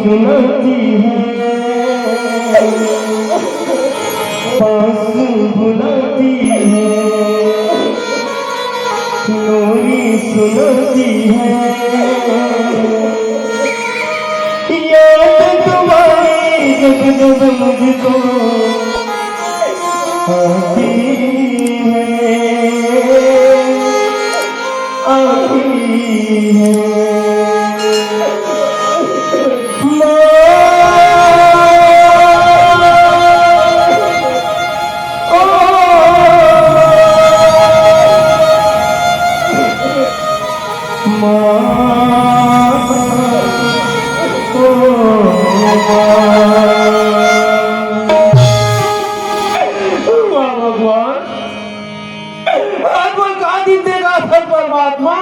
सुनाती है, पास बुलाती है, लोरी सुनाती है, याद तुम्हारी जब जब मुझको आती है, आती है। परमात्मा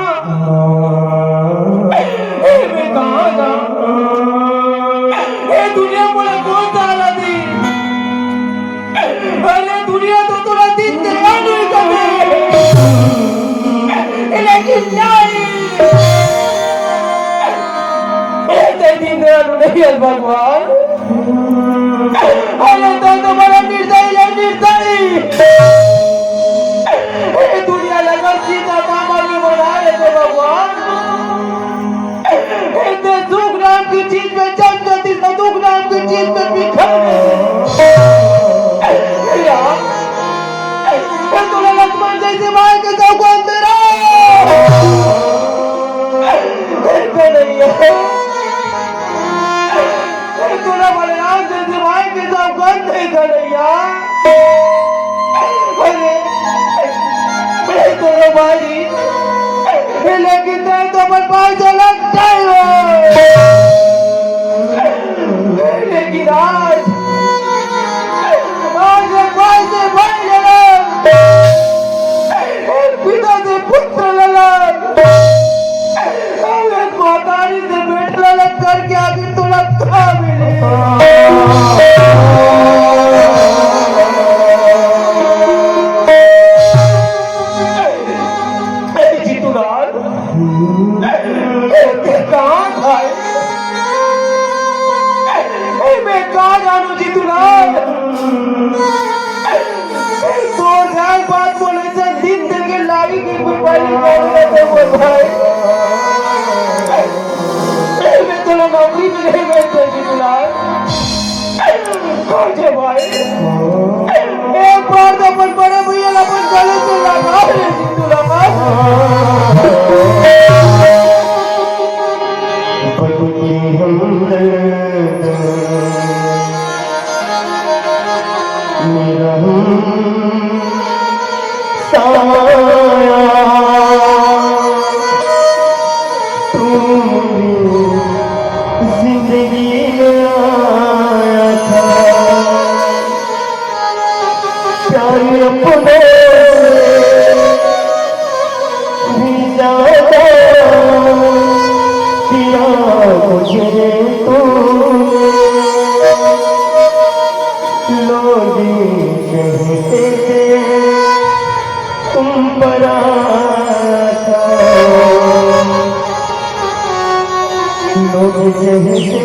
मैं कहाँ जाऊँ? दुनिया बोले कौन ताला दी? अरे दुनिया तो थोड़ा दिन देगा नहीं कभी, लेकिन नहीं दिन नहीं है भगवान। अरे तो तुम्हारा निर्दयी है, निर्दयी दुनिया लगा सीधा मामा की बना लेते भगवान। इतने दुख नाम की चीज में जम जाती है, दुख नाम की चीज में बिखर तुम्हें लक्ष्मण जैसे भाई के साथ कौन तेरा नहीं है, तुम्हें बलराम जैसे भाई के साथ कौन नहीं खड़ैया। अरे भाई लेकिन नहीं तो अपन भाई से लगता है, लेकिन आज भाई से भाई लड़क, पिता से पुत्र लड़क, मातारी से बेट लड़क करके आगे तो लगता मिले। बात बोले दिन देखे लागी की भाई मैं तो नौकरी में नहीं बैठे भाई। एक बार तो अपन बड़े भैया अपन गले से लगा जिंदगी में आया था, प्यार अपने भी ज्यादा दिया मुझे तो, लोग कहते थे तुम पर आया था, लोग कहते